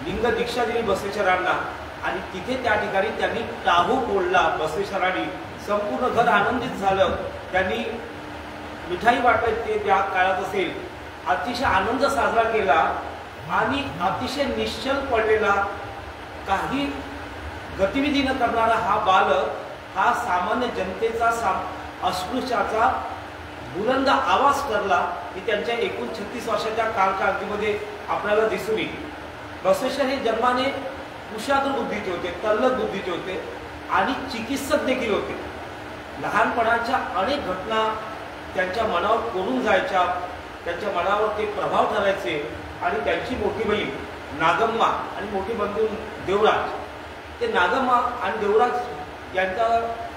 लिंग दीक्षा दिली बसवेश्वरांना आणि तिथे त्या ठिकाणी त्यांनी टाहू बोलला बसवेश्वरांनी. संपूर्ण घर आनंदित झालं. त्यांनी मिठाई वाटत ते त्या काळात असेल अतिशय आनंद साजरा केला आणि अतिशय निश्चल पडलेला काही गतिविधी न करणारा हा बालक हा सामान्य जनतेचा अस्पृश्याचा बुलंद आवाज करला की त्यांच्या एकूण 36 वर्षाच्या कालखंडामध्ये आपल्याला दिसून येईल. बसवेश्वर हे जन्माने कुशाग्र बुद्धीचे होते, तल्लख बुद्धीचे होते आणि चिकित्सक देखील होते. लहानपणाच्या अनेक घटना त्यांच्या मनावर कोरून जायच्या, त्यांच्या मनावर ते प्रभाव ठरायचे आणि त्यांची मोठी बहीण नागम्मा आणि मोठी बंधू देवराज, ते नागम्मा आणि देवराज यांचा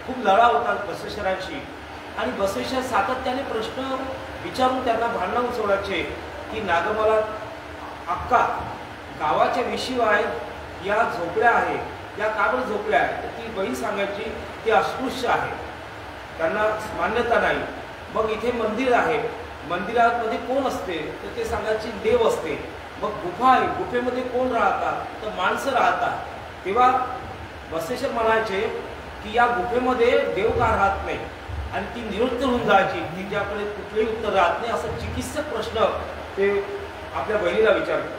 खूप लढा होता बसवेश्वरांशी आणि बसवेश्वर सातत्याने प्रश्न विचारून त्यांना भांडणं सोडायचे की नागम्माला अक्का गावाच्या विषयी या झोपड्या आहे, या का बरं झोपड्या आहे? तर ती बहीण सांगायची ती अस्पृश्य आहे, त्यांना मान्यता नाही. मग इथे मंदिर आहे, मंदिरामध्ये कोण असते? तर ते सांगायची देव असते. मग गुफा आहे, गुफेमध्ये कोण राहतात? तर माणसं राहतात. तेव्हा बसवेश्वर म्हणायचे की या गुफेमध्ये देव का राहत नाही आणि ती निरुत्तर होऊन जायची, तिच्याकडे कुठलंही उत्तर राहत नाही. असं चिकित्सक प्रश्न ते आपल्या बहिणीला विचारतात.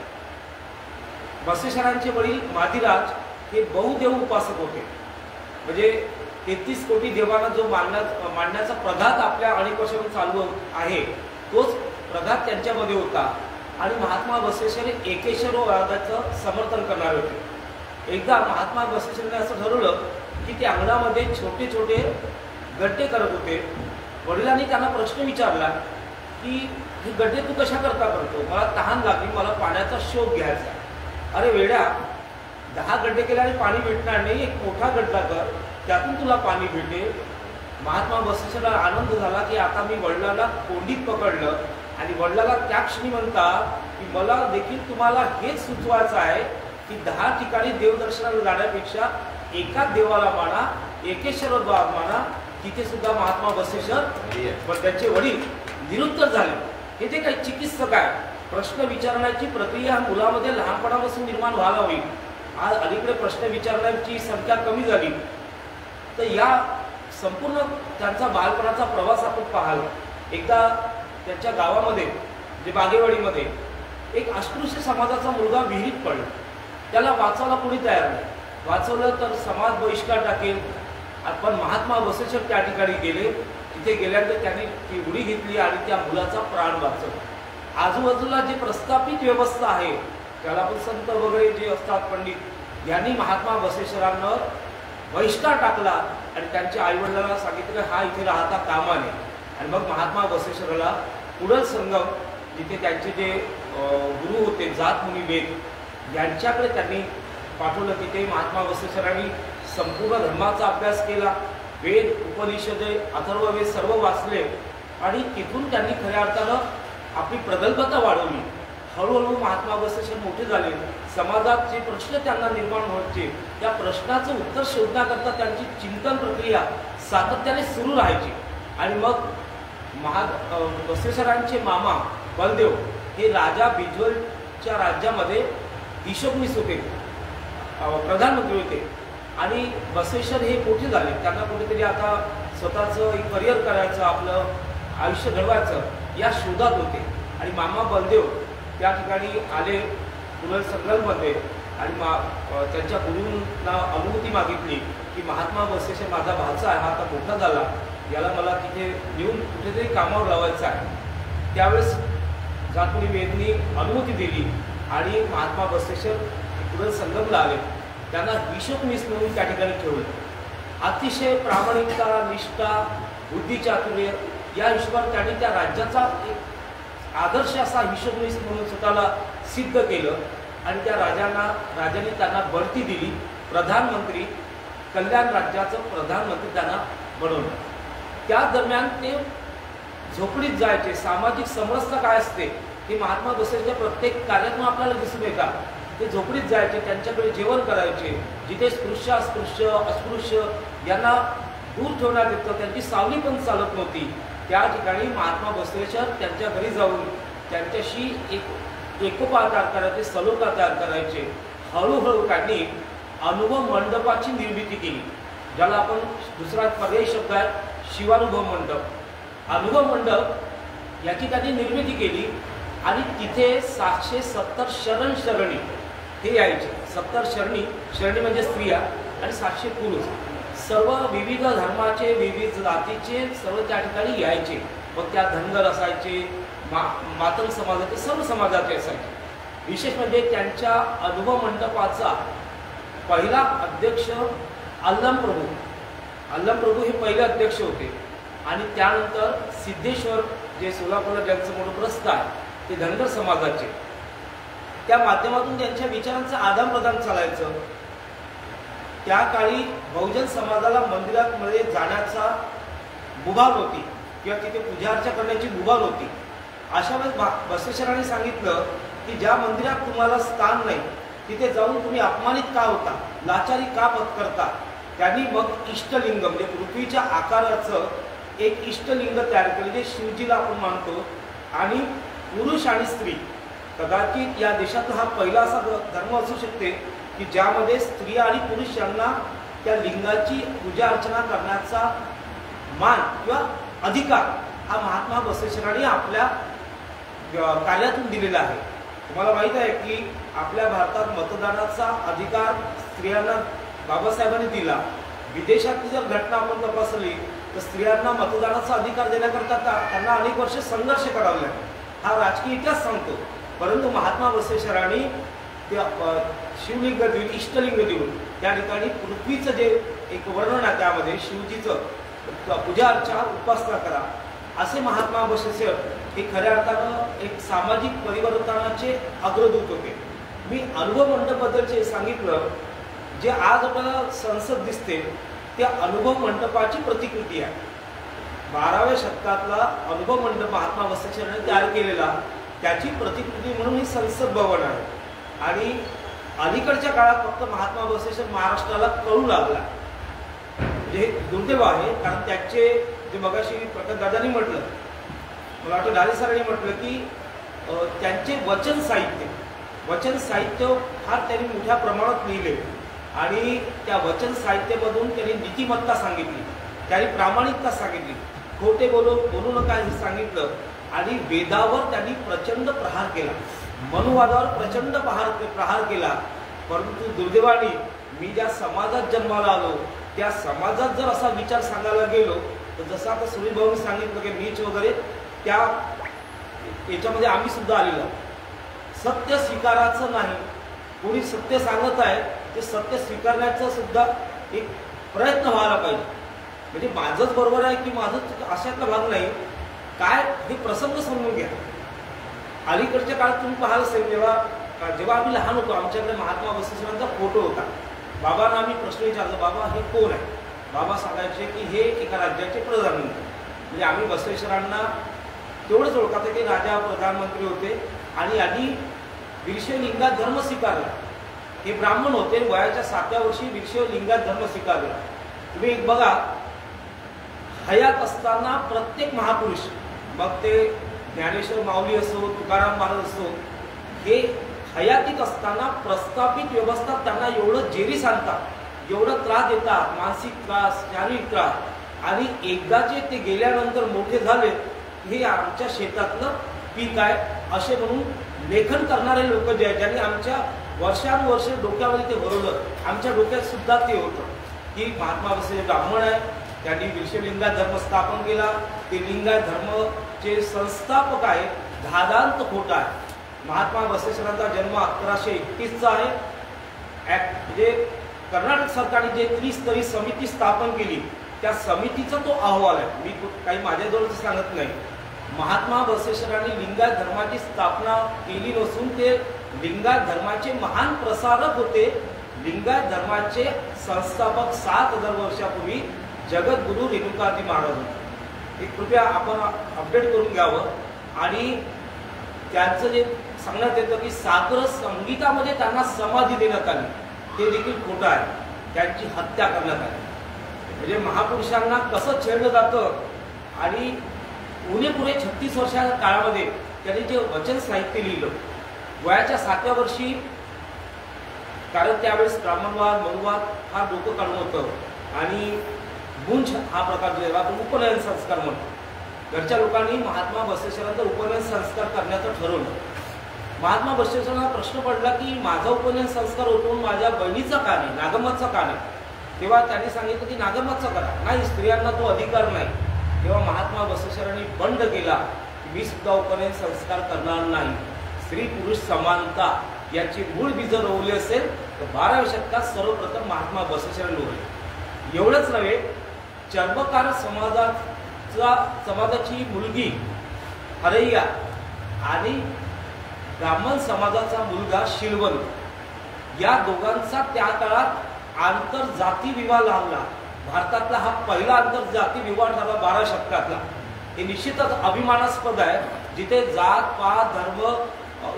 बसवेश्वरांचे वडील मादिराज हे बहुदेव उपासक होते. म्हणजे 33 कोटी देवांना जो मानण्याचा प्रघात आपल्या अनेक वर्षांपासून चालू आहे तोच प्रघात त्यांच्यामध्ये होता आणि महात्मा बसवेश्वर हे एकेश्वरवादाचं समर्थन करणारे होते. एकदा महात्मा बसवेश्वरांनी असं ठरवलं की ते अंगणामध्ये छोटे छोटे गड्डे करत होते. वडिलांनी त्यांना प्रश्न विचारला की हे गड्डे तू कशा करता करतो? मला तहान लागली, मला पाण्याचा शोध घ्यायचा. अरे वेड्या, 10 गड्डे केल्याने पाणी भेटणार नाही, एक मोठा गड्डा कर, त्यातून तुला पाणी भेटेल. महात्मा बसवेश्वराला आनंद झाला की आता मी वडिलांना कोंडीत पकडलं आणि वडिलांना त्या क्षणी म्हणतात की मला देखील तुम्हाला हेच सुचवायचं आहे की 10 ठिकाणी देवदर्शनाला जाण्यापेक्षा एकाच देवाला माना, एकेश्वर माना. तिथे सुद्धा महात्मा बसवेश्वर पण त्यांचे वडील निरुत्तर झाले. हे जे काही चिकित्सक आहे, प्रश्न विचारण्याची प्रक्रिया मुलामध्ये लहानपणापासून निर्माण व्हायला होईल. आज अलीकडे प्रश्न विचारण्याची संख्या कमी झाली. तर या संपूर्ण त्यांचा बालपणाचा प्रवास आपण पाहाल. एकदा त्यांच्या गावामध्ये जे बागेवाडीमध्ये एक अस्पृश्य समाजाचा मुलगा विहिरीत पडला. त्याला वाचवायला कोणी तयार नाही. वाचवलं तर समाज बहिष्कार टाकेल. पण महात्मा बसवेश्वर त्या ठिकाणी गेले. तिथे गेल्यानंतर त्यांनी ती उडी घेतली आणि त्या मुलाचा प्राण वाचवला. आजूबाजूला जे प्रस्थापित व्यवस्था आहे, त्याला पण संत वगैरे जे असतात पंडित, यांनी महात्मा बसवेश्वरांवर बहिष्कार टाकला आणि त्यांच्या आईवडिलांना सांगितलं हा इथे राहता कामा नये. आणि मग महात्मा बसवेश्वराला कुडल संगम जिथे त्यांचे जे गुरु होते जातमुनी वेद यांच्याकडे त्यांनी पाठवलं. तिथे महात्मा बसवेश्वरांनी संपूर्ण धर्माचा अभ्यास केला. वेद, उपनिषदे, अथर्ववेद सर्व वाचले आणि तिथून त्यांनी खऱ्या अर्थानं आपली प्रगल्भता वाढवली. हळूहळू महात्मा बसवेश्वर मोठे झाले. समाजात जे प्रश्न त्यांना निर्माण व्हायचे त्या प्रश्नाचं उत्तर शोधण्याकरता त्यांची चिंतन प्रक्रिया सातत्याने सुरू राहायची. आणि मग बसवेश्वरांचे मामा बलदेव हे राजा बिज्वलच्या राज्यामध्ये हिशोबनीस होते, प्रधानमंत्री होते. आणि बसवेश्वर हे मोठे झाले. त्यांना कुठेतरी आता स्वतःचं एक करिअर करायचं, आपलं आयुष्य घडवायचं या शोधात होते. आणि मामा बलदेव त्या ठिकाणी आले पुनर्संग्राममध्ये आणि त्यांच्या गुरूंना अनुमती मागितली की महात्मा बसवेश्वर माझा भाचा आहे, हा आता मोठा झाला, याला मला तिथे नेऊन कुठेतरी कामावर लावायचं आहे. त्यावेळेस जातमुनी वेदनी अनुमती दिली आणि महात्मा बसवेश्वर पुनर्संगमला आले. त्यांना हिशोबनीस म्हणून त्या ठिकाणी ठेवलं. अतिशय प्रामाणिकता, निष्ठा, बुद्धिचातुर्य या हिशोबाने त्यांनी त्या राज्याचा एक आदर्श असा हिशोबनीस म्हणून स्वतःला सिद्ध केलं. आणि त्या राजाने त्यांना बढती दिली. प्रधानमंत्री, कल्याण राज्याचं प्रधानमंत्री त्यांना बनवलं. त्या दरम्यान ते झोपडीत जायचे. सामाजिक समरसता काय असते हे महात्मा बसवेश्वरच्या प्रत्येक कार्यातून आपल्याला दिसून येतात. ते झोपडीत जायचे, त्यांच्याकडे जेवण करायचे. जिथे स्पृश्य, अस्पृश्य, अस्पृश्य यांना दूर ठेवण्यात येतं, त्यांची सावली पण चालत नव्हती, त्या ठिकाणी महात्मा बसवेश्वर त्यांच्या घरी जाऊन त्यांच्याशी एक एकोपा तयार करायचे, सलोखा तयार करायचे. हळूहळू त्यांनी अनुभव मंडपाची निर्मिती केली, ज्याला आपण दुसरा पर्यायी शब्द आहे शिवानुभव मंडप. अनुभव मंडप याची त्यांनी निर्मिती केली आणि तिथे 770 शरणी हे यायचे. 70 शरणी म्हणजे स्त्रिया आणि 700 पुरुष, सर्व विविध धर्माचे विविध जातीचे सर्व त्या ठिकाणी यायचे. मग त्या धनगर असायचे, मातंग समाजाचे, सर्व समाजाचे असायचे. विशेष म्हणजे त्यांच्या अनुभव मंडपाचा पहिला अध्यक्ष अल्लम प्रभू हे पहिले अध्यक्ष होते. आणि त्यानंतर सिद्धेश्वर जे सोलापूरला ज्यांचं मोठं प्रस्थ आहे ते धनगर समाजाचे. त्या माध्यमातून त्यांच्या विचारांचं आदान प्रदान चालायचं. त्या काळी बहुजन समाजाला मंदिरामध्ये जाण्याचा मुभा होती किंवा तिथे पूजा अर्चा करण्याची मुभा होती. अशा वेळेस बसवेश्वरांनी सांगितलं की ज्या मंदिरात तुम्हाला स्थान नाही तिथे जाऊन तुम्ही अपमानित का होता, लाचारी का पत्करता. त्यांनी मग इष्टलिंग म्हणजे पृथ्वीच्या आकाराचं एक इष्टलिंग तयार केलं, जे शिवजीला आपण मानतो. आणि पुरुष आणि स्त्री, कदाचित या देशातला हा पहिला असा धर्म असू शकते की ज्यामध्ये स्त्री आणि पुरुष यांना त्या लिंगाची पूजा अर्चना करण्याचा मान किंवा अधिकार हा महात्मा बसवेश्वरांनी आपल्या कार्यातून दिलेला आहे. तुम्हाला माहित आहे की आपल्या भारतात मतदानाचा अधिकार स्त्रियांना बाबासाहेबांनी दिला. विदेशातली जर घटना आपण तपासली तर स्त्रियांना मतदानाचा अधिकार देण्याकरता त्यांना अनेक वर्ष संघर्ष करावा लागला. हा राजकीय इतिहास सांगतो. परंतु महात्मा बसवेश्वरांनी त्या शिवलिंग देऊन, इष्टलिंग देऊन त्या ठिकाणी पृथ्वीचं जे एक वर्णन आहे त्यामध्ये शिवजीचं पूजा अर्चा उपासना करा असे महात्मा बसवेश्वर हे खऱ्या अर्थानं एक सामाजिक परिवर्तनाचे अग्रदूत होते. मी अनुभव मंडपाबद्दलचे सांगितलं. जे आज आपल्याला संसद दिसते त्या अनुभव मंडपाची प्रतिकृती आहे. 12व्या शतकातला अनुभव मंडप महात्मा बसवेश्वरांनी तयार केलेला, त्याची प्रतिकृती म्हणून ही संसद भवन आहे. आणि अलीकडच्या काळात फक्त महात्मा बसवेश्वर महाराष्ट्राला कळू लागला, म्हणजे दुर्दैव आहे. कारण त्याचे जे मगाशी प्रकाश दादांनी म्हटलं, मला वाटतं डाले सरांनी म्हटलं की त्यांचे वचन साहित्य फार त्यांनी मोठ्या प्रमाणात लिहिले. आणि त्या वचन साहित्यामधून त्यांनी नीतिमत्ता सांगितली, त्यांनी प्रामाणिकता सांगितली, खोटे बोलू नका हे सांगितलं. आणि वेदावर त्यांनी प्रचंड प्रहार केला, मनुवादावर प्रचंड प्रहार केला. परंतु दुर्दैवाने मी ज्या समाजात जन्माला आलो त्या समाजात जर असा विचार सांगायला गेलो तर जसं आता सुनील भाऊंनी सांगितलं की मीच वगैरे त्या याच्यामध्ये आम्ही सुद्धा आलेलो. सत्य स्वीकारायचं नाही, कोणी सत्य सांगत आहे ते सत्य स्वीकारण्याचा सुद्धा एक प्रयत्न व्हायला पाहिजे. म्हणजे माझंच बरोबर आहे की माझंच अशातला भाग नाही, काय हे प्रसंग समजून घ्या. अलीकडच्या काळात तुम्ही पाहाल असेल, जेव्हा आम्ही लहान होतो आमच्याकडे महात्मा बसवेश्वरांचा फोटो होता. बाबांना आम्ही प्रश्न विचारला, बाबा हे कोण आहे. बाबा सांगायचे की हे एका राज्याचे प्रधानमंत्री. म्हणजे आम्ही बसवेश्वरांना तेवढंच ओळखायचं की राजा प्रधानमंत्री होते आणि यांनी वीरशैव लिंगात धर्म स्वीकारला. हे ब्राह्मण होते, वयाच्या 7व्या वर्षी वीरशैव लिंगात धर्म स्वीकारला. तुम्ही एक बघा, हयात असताना प्रत्येक महापुरुष, मग ते ज्ञानेश्वर माऊली असो, तुकाराम महाराज असो, हे हयातीत असताना प्रस्थापित व्यवस्था त्यांना एवढं जेरीस आणतात, एवढं त्रास देतात, मानसिक त्रास, शारीरिक त्रास. आणि एकदाचे ते गेल्यानंतर मोठे झाले, हे आमच्या शेतातलं पीक आहे असे म्हणून लेखन करणारे लोक जे आहेत, ज्यांनी आमच्या वर्षानुवर्ष डोक्यामध्ये ते भरवलं. आमच्या डोक्यात सुद्धा ते होतं की महात्मा बसवेश्वर ब्राह्मण आहे, त्यांनी वीरशैव लिंगायत धर्म स्थापन केला. ते लिंगायत धर्मचे संस्थापक आहे, धादांत खोटा आहे. महात्मा बसवेश्वरांचा जन्म 1131चा आहे. म्हणजे कर्नाटक सरकारने जे त्रिस्तरीय समिती स्थापन केली त्या समितीचा तो अहवाल आहे. मी काही माझ्याजवळच सांगत नाही. महात्मा बसवेश्वरांनी लिंगायत धर्माची स्थापना केली नसून ते लिंगायत धर्माचे महान प्रसारक होते. लिंगायत धर्माचे संस्थापक 7000 वर्षापूर्वी जगद्गुरु रेणुकाजी महाराज होते. हे कृपया आपण अपडेट करून घ्यावं. आणि त्यांचं जे सांगण्यात येतं की सागर संगीतामध्ये त्यांना समाधी देण्यात आली, ते देखील खोटं आहे. त्यांची हत्या करण्यात आली. म्हणजे महापुरुषांना कसं छेडलं जातं. आणि पुरे 36 वर्षाच्या काळामध्ये त्यांनी जे वचन साहित्य लिहिलं, वयाच्या 7व्या वर्षी कारण त्यावेळेस ब्राह्मणवाद मनुवाद हा डोकं काढून होतं आणि गुंज हा प्रकार जो आपण उपनयन संस्कार म्हणतो. घरच्या लोकांनी महात्मा बसवेश्वरांचा उपनयन संस्कार करण्याचं ठरवलं. महात्मा बसवेश्वरांना प्रश्न पडला की माझा उपनयन संस्कार होतो माझ्या बहिणीचा का नाही, नागम्माचा का नाही. तेव्हा त्यांनी सांगितलं की नागम्माचा करा, नाही स्त्रियांना तो अधिकार नाही. तेव्हा महात्मा बसवेश्वरांनी बंड केला की मी सुद्धा उपनयन संस्कार करणार नाही. स्त्री पुरुष समानता याची मूळ बीज रोवली असेल तर 12व्या शतकात सर्वप्रथम महात्मा बसवेश्वरांनी रोवली. एवढंच नव्हे, चर्मकार समाजाची मुलगी हरैया आणि ब्राह्मण समाजाचा मुलगा शिलवण या दोघांचा त्या काळात आंतरजाती विवाह लागला. भारतातला हा पहिला आंतरजाती विवाह झाला 12व्या शतकातला. हे निश्चितच अभिमानास्पद आहे, जिथे जात पात धर्म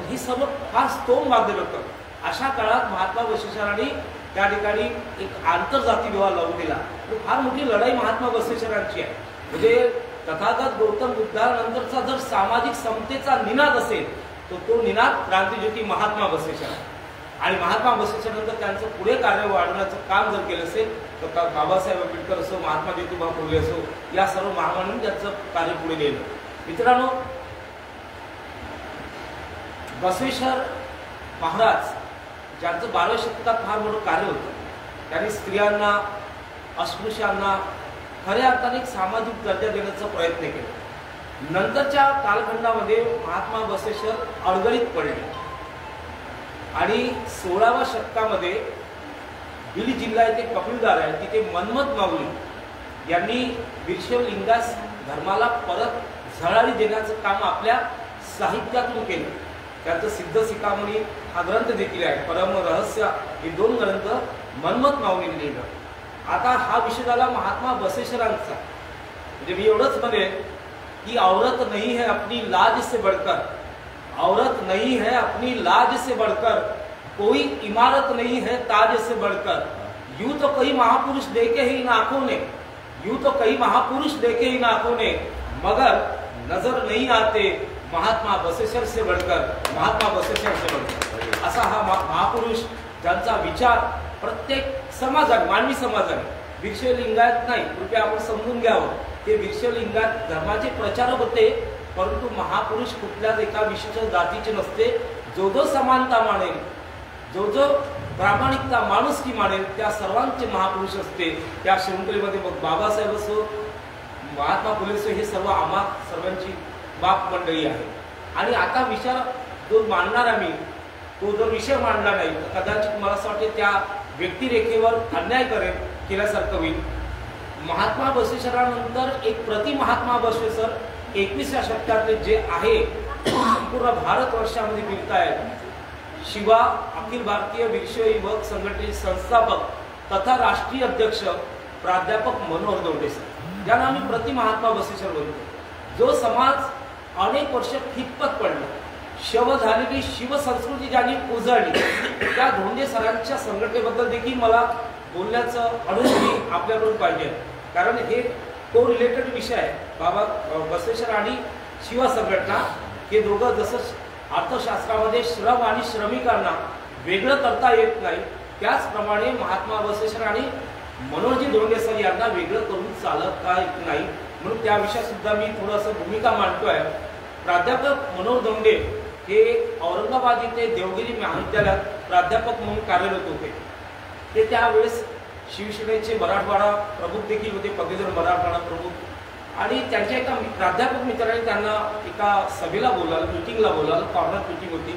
ही सर्व फार स्तोम मागलेलं होतं. अशा काळात महात्मा बसवेश्वरांनी त्या ठिकाणी एक आंतरजाती विवाह लावून दिला. फार मोठी लढाई महात्मा बसवेश्वरांची आहे. म्हणजे तथागत गौतम बुद्धानंतरचा जर सामाजिक समतेचा निनाद असेल तर तो निनाद क्रांतिज्योती महात्मा बसवेश्वर. आणि महात्मा बसवेश्वरांनंतर त्यांचं पुढे कार्य वाढवण्याचं काम जर केलं असेल तर बाबासाहेब आंबेडकर असो, महात्मा ज्योतिबा फुले असो, या सर्व महामानवांनी त्यांचं कार्य पुढे नेलं. मित्रांनो, बसवेश्वर महाराज ज्यांचं 12व्या शतकात फार मोठं कार्य होतं. त्यांनी स्त्रियांना, अस्पृश्यांना खऱ्या अर्थाने सामाजिक दर्जा देण्याचा प्रयत्न केला. नंतरच्या कालखंडामध्ये महात्मा बसवेश्वर अडगळीत पडले आणि 16व्या शतकामध्ये बीड जिल्हा येथे कपिलदार आहे, तिथे मनमथ माऊली यांनी वीरशैवलिंगास धर्माला परत झळाळी देण्याचं काम आपल्या साहित्यातून केलं. त्यांचं सिद्ध शिखामणी हा ग्रंथ देखील आहे. परम रहस्य हे 2 ग्रंथ मनमथ माऊलींनी लिहिलं. आता हा विषय झाला महात्मा बसवेश्वरांचा. म्हणजे मी एवढंच म्हणेन कि औरत नहीं है अपनी लाज से बढ़कर, औरत नहीं है अपनी लाज से बढ़कर, कोई इमारत नहीं है ताज से बढ़कर. यूं तो कई महापुरुष देखे ही इन आंखों ने, यूं तो कई महापुरुष देखे इन आंखों ने, मगर नजर नहीं आते महात्मा बसवेश्वर से बढ़कर, महात्मा बसवेश्वर से बढ़कर. असा हा महापुरुष ज्यांचा विचार प्रत्येक समाजाने, मानवी समाजाने, वीरशैवलिंगायत नाही, कृपया आपण समजून घ्यावं, ते वीरशैवलिंगायत धर्माचे प्रचारक होते. परंतु महापुरुष कुठल्याच एका विशिष्ट जातीचे नसते. जो जो समानता मानेल, जो जो प्रामाणिकता माणुसकी मानेल, त्या सर्वांचे महापुरुष असते. त्या शृंखलेमध्ये मग बाबासाहेब असो, महात्मा फुले असो, हे सर्व आम्हा सर्वांची बाप मंडळी आहे. आणि आता विचार जो मांडणार आम्ही, तो जर विषय मांडला नाही तर कदाचित मला असं वाटते त्या व्यक्तिरेखेवर अन्याय केल्यासारखं होईल. महात्मा बसवेश्वरानंतर एक प्रति महात्मा बसवेश्वर 21व्या शतकातले जे आहे संपूर्ण भारतवर्षामध्ये फिरतायत. शिवा अखिल भारतीय वीरशैव युवक संघटनेचे संस्थापक तथा राष्ट्रीय अध्यक्ष प्राध्यापक मनोहर दौंडे सर, ज्यांना आम्ही प्रति महात्मा बसवेश्वर बोलतो. जो समाज अनेक वर्ष खितपत पडला, शव झालेली शिवसंस्कृती ज्यांनी उजळली, त्या धोंडे सरांच्या संघटनेबद्दल देखील मला बोलण्याचं अनुभव आपल्याकडून पाहिजे. कारण हे को रिलेटेड विषय आहे. बाबा बसवेश्वर आणि शिवा संघटना हे दोघं जसं अर्थशास्त्रामध्ये श्रम आणि श्रमिकांना वेगळं करता येत नाही, त्याचप्रमाणे महात्मा बसवेश्वर आणि मनोहरजी धोंडे सर यांना वेगळं करून चालत का नाही. म्हणून त्या विषयात सुद्धा मी थोडंसं भूमिका मांडतोय. प्राध्यापक मनोहर धोंडे हे औरंगाबाद येथे देवगिरी महाविद्यालयात प्राध्यापक म्हणून कार्यरत होते. ते त्यावेळेस शिवसेनेचे मराठवाडा प्रमुख देखील होते, पदवीधर मराठवाडा प्रमुख. आणि त्यांच्या एका प्राध्यापक मित्राने त्यांना एका सभेला बोलावलं, मिटिंगला बोलावलं. कॉर्नर मिटिंग होती.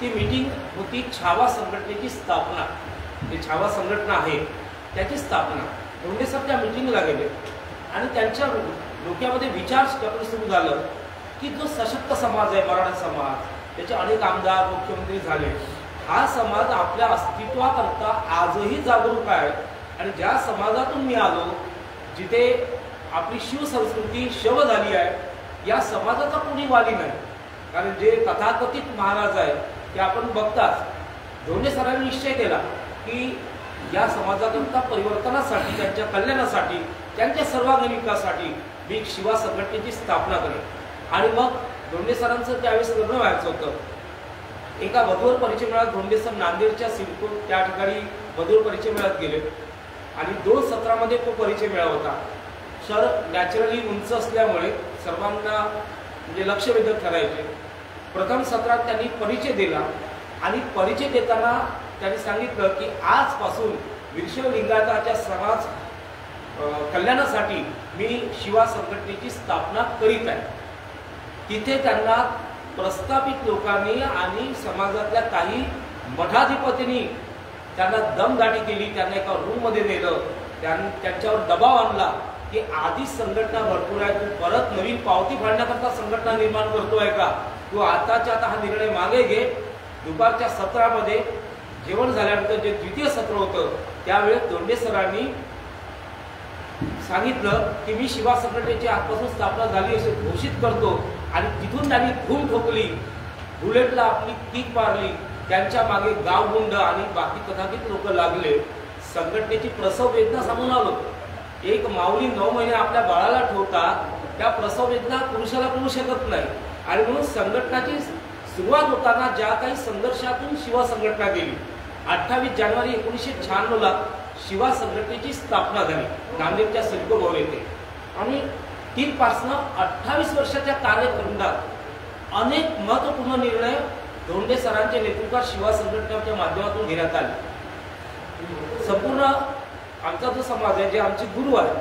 ती मिटिंग होती छावा संघटनेची स्थापना. जी छावा संघटना आहे त्याची स्थापना. धोंडे सर त्या मिटिंगला गेले आणि त्यांच्या डोक्यामध्ये विचार सुरू झालं की जो सशक्त समाज आहे मराठा समाज, त्याचे अनेक आमदार मुख्यमंत्री झाले, हा समाज आपल्या अस्तित्वाकरता आजही जागरूक आहे. आणि ज्या समाजातून मी आलो, जिथे आपली शिवसंस्कृती शव झाली आहे, या समाजाचा कोणी वाली नाही. कारण जे तथाकथित महाराज आहे ते आपण बघताच. धोंडे सरांनी निश्चय केला की या समाजाकरता परिवर्तनासाठी, त्यांच्या कल्याणासाठी, त्यांच्या सर्वांगीण विकासासाठी मी शिवा संघटनेची स्थापना करेन. आणि मग धोंडे सरांचं त्यावेळेस लग्न व्हायचं होतं. एका वधूवर परिचय मेळाव्यात धोंडे सर नांदेडच्या सिडको त्या ठिकाणी वधूवर परिचय मेळाव्यात गेले आणि 2 सत्रामध्ये तो परिचय मेळावा होता. सर नॅचरली उंच असल्यामुळे सर्वांना म्हणजे लक्षवेधक ठरायचे. प्रथम सत्रात त्यांनी परिचय दिला आणि परिचय देताना त्यांनी सांगितलं की आजपासून वीरशैव लिंगायताच्या समाज कल्याणासाठी मी शिवा संघटनेची स्थापना करीत आहे. तिथे त्यांना प्रस्थापित लोकांनी आणि समाजातल्या काही मठाधिपतींनी त्यांना दमदाटी केली. त्यांना एका रूममध्ये नेलं. त्यांच्यावर दबाव आणला की आधी संघटना भरपूर आहे, तू परत नवीन पावती फाडण्याकरता संघटना निर्माण करतोय का, तू आताच्या आता हा निर्णय मागे घे. दुपारच्या सत्रामध्ये जेवण झाल्यानंतर जे द्वितीय सत्र होतं त्यावेळेस धोंडे सरांनी सांगितलं की मी शिवा संघटनेची आजपासून स्थापना झाली असे घोषित करतो. आणि तिथून त्यांनी धूम ठोकली, बुलेटला आपली किक मारली. त्यांच्या मागे गावगुंड आणि बाकी तथाकथित लोक लागले. संघटनेची प्रसव वेदना सांगून आलो. एक माऊली 9 महिने आपल्या बाळाला ठेवतात, त्या प्रसव वेदना पुरुषाला करू शकत नाही. आणि म्हणून संघटनाची सुरुवात होताना ज्या काही संघर्षातून शिवा संघटना गेली. 28 जानेवारी 1996 शिवा संघटनेची स्थापना झाली नांदेडच्या सिडको भवन येथे. आणि तिथपासून 28 वर्षाच्या कार्यखंडात अनेक महत्त्वपूर्ण निर्णय धोंडे सरांच्या नेतृत्वात शिवा संघटनेच्या माध्यमातून घेण्यात आले. संपूर्ण आमचा जो समाज आहे, जे आमचे गुरु आहेत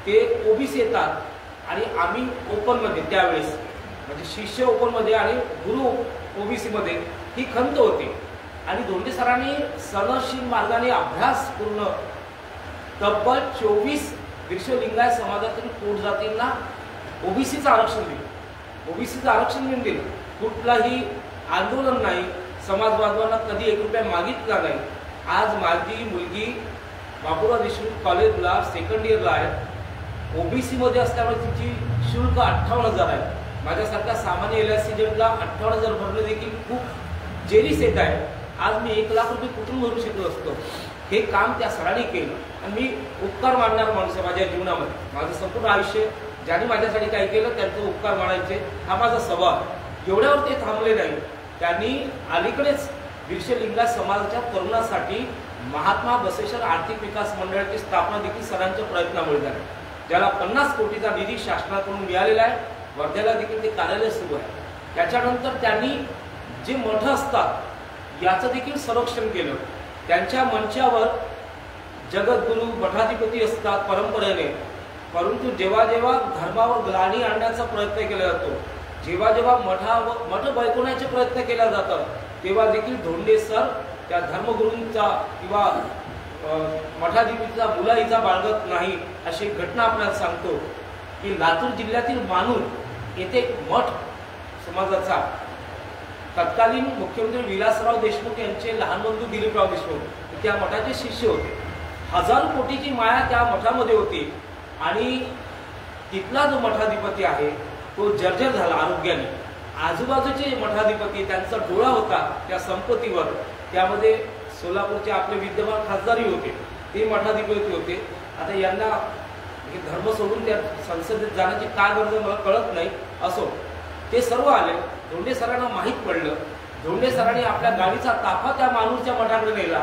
ते ओबीसी येतात आणि आम्ही ओपनमध्ये त्यावेळेस म्हणजे शिष्य ओपनमध्ये आणि गुरु ओबीसीमध्ये ही खंत होती. आणि धोंडे सरांनी सनदशील मार्गाने अभ्यास पूर्ण तब्बल 24 वीरशैव लिंगायत समाजातील पोट जातींना ओबीसीचं आरक्षण दिलं. ओबीसीचं आरक्षण मिळून दिलं. कुठलाही आंदोलन नाही, समाज बांधवांना कधी 1 रुपया मागितला नाही. आज माझी मुलगी बापूराव देशमुख कॉलेजला सेकंड इयरला आहे. ओबीसी मध्ये असल्यामुळे तिची शुल्क 58,000 आहे. माझ्यासारख्या सामान्य एलआयसीजनला 58,000 भरणे देखील खूप जेरीस येत आहे. आज मी 1 लाख रुपये कुठून भरू शकलो असतो. हे काम त्या सरांनी केलं आणि मी उपकार मानणार माणूस आहे माझ्या जीवनामध्ये. माझं संपूर्ण आयुष्य ज्यांनी माझ्यासाठी काय केलं त्यांचे उपकार मानायचे हा माझा स्वभाव. एवढ्यावर ते थांबले नाही. त्यांनी अलीकडेच वीरशैव लिंगायत समाजाच्या तरुणासाठी महात्मा बसवेश्वर आर्थिक विकास मंडळाची स्थापना देखील सरांच्या प्रयत्नामुळे झाली, ज्याला 50 कोटीचा निधी शासनाकडून मिळालेला आहे. वर्ध्याला देखील ते कार्यालय सुरू आहे. त्याच्यानंतर त्यांनी जे मठ असतात याचं देखील संरक्षण केलं. त्यांच्या मंचावर जगद्गुरू मठाधिपती असतात परंपरेने, परंतु जेव्हा जेव्हा धर्मावर ग्लानी आणण्याचा प्रयत्न केला जातो, जेव्हा जेव्हा मठ बैकवण्याचे प्रयत्न केला जातात, तेव्हा देखील धोंडे सर त्या धर्मगुरूंचा किंवा मठाधिपतीचा मुलाईचा बाळगत नाही. अशी घटना आपल्याला सांगतो की लातूर जिल्ह्यातील मानूर येथे मठ समाजाचा तत्कालीन मुख्यमंत्री विलासराव देशमुख यांचे लहान बंधू दिलीपराव देशमुख त्या मठाचे शिष्य होते. 1000 कोटीची माया त्या मठामध्ये होती. आणि तिथला जो मठाधिपती आहे तो जर्जर झाला आरोग्याने. आजूबाजूचे मठाधिपती त्यांचा डोळा होता त्या संपत्तीवर. त्यामध्ये सोलापूरचे आपले विद्यमान खासदारही होते, ते मठाधिपती होते. आता यांना धर्म सोडून त्या संसदेत जाण्याची काय गरज मला कळत नाही. असो, ते सर्व आले. धोंडे सरांना माहीत पडलं. धोंडे सरांनी आपल्या गाडीचा ताफा त्या मानूरच्या मठाकडे नेला,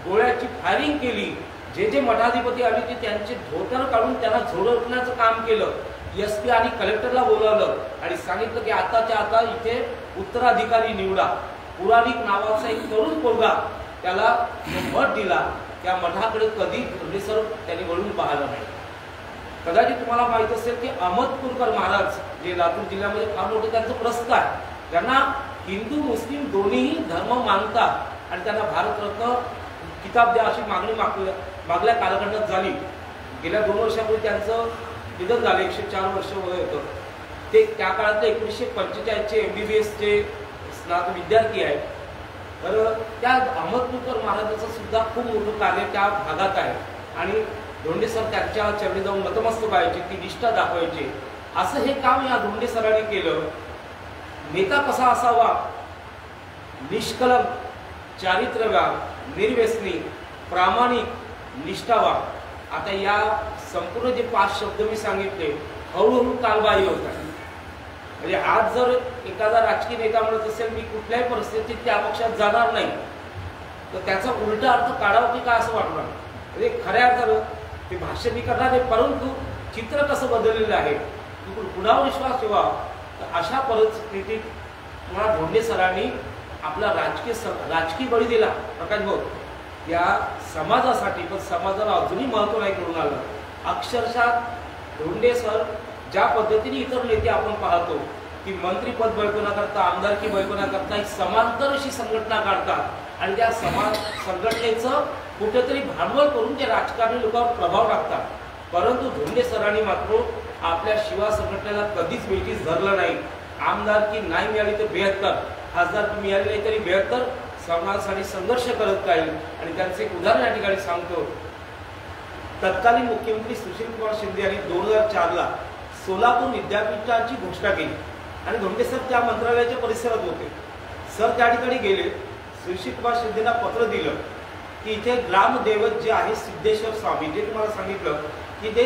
गोळ्याची फायरिंग केली. जे जे मठाधिपती आले ते त्यांचे धोतर काढून त्यांना झोडवण्याचं काम केलं. एसपी आणि कलेक्टरला बोलावलं आणि सांगितलं की आताच्या आता इथे उत्तराधिकारी निवडा. पुराणिक नावाचा एक तरुण पोरगा त्याला मठ दिला. त्या मठाकडे कधी धोंडे सर त्यांनी वळून पाहिलं नाही. कदाचित तुम्हाला माहित असेल की अहमदपूरकर महाराज जे लातूर जिल्ह्यामध्ये फार मोठं त्यांचं प्रस्थ आहे. त्यांना हिंदू मुस्लिम दोन्हीही धर्म मानतात आणि त्यांना भारतरत्न किताब द्या अशी मागणी मागल्या कालखंडात झाली. गेल्या 2 वर्षापूर्वी त्यांचं निधन झालं. 104 वर्ष वय होतं. ते त्या काळातले 1945चे MBBSचे स्नातक विद्यार्थी आहेत. तर त्या अहमदपूरकर महाराजांचं सुद्धा खूप मोठं कार्य त्या भागात आहे. आणि धोंडे सर त्यांच्या चरणी जाऊन नतमस्तक व्हायचे, ती निष्ठा दाखवायची. असं हे काम या धोंडे सरांनी केलं. नेता कसा असावा? निष्कलंक, चारित्र्यवान, निर्व्यसनी, प्रामाणिक, निष्ठावान. आता या संपूर्ण जे 5 शब्द मी सांगितले हळूहळू कालबाह्य होत आहे. म्हणजे आज जर एखादा राजकीय नेता म्हणत असेल मी कुठल्याही परिस्थितीत त्या पक्षात जाणार नाही, तर त्याचा उलटा अर्थ काढावा की काय असं वाटणार. म्हणजे खऱ्या अर्थानं ते भाष्य मी करणार आहे, परंतु चित्र कसं बदललेलं आहे. कुणावर विश्वास ठेवा. तर अशा परिस्थितीत तुम्हाला धोंडे सरांनी आपला राजकीय बळी दिला प्रकाश भाऊ या समाजासाठी. पण समाजाला अजूनही महत्व नाही करून आलं. अक्षरशः धोंडे सर ज्या पद्धतीने इतर नेते आपण पाहतो की मंत्रीपद बळकवणा करता, आमदारकी बळकवणा करता एक समांतर अशी संघटना काढतात आणि त्या संघटनेचं कुठेतरी भांडवल करून ते राजकारणी लोकांवर प्रभाव टाकतात. परंतु धोंडे सरांनी मात्र आपल्या शिवा संघटनेला कधीच वेठीस धरलं नाही. आमदारकी नाही मिळाली तर 72, खासदारकी मिळाली नाही तरी 72 समाजासाठी संघर्ष करत राहील. आणि त्यांचे एक उदाहरण या ठिकाणी सांगतो. तत्कालीन मुख्यमंत्री सुशीलकुमार शिंदे यांनी 2004ला सोलापूर विद्यापीठाची घोषणा केली आणि धोंडे सर त्या मंत्रालयाच्या परिसरात होते. सर त्या ठिकाणी गेले. सुशीलकुमार शिंदेना पत्र दिलं की इथे ग्रामदैवत जे आहे सिद्धेश्वर स्वामी, जे तुम्हाला सांगितलं की ते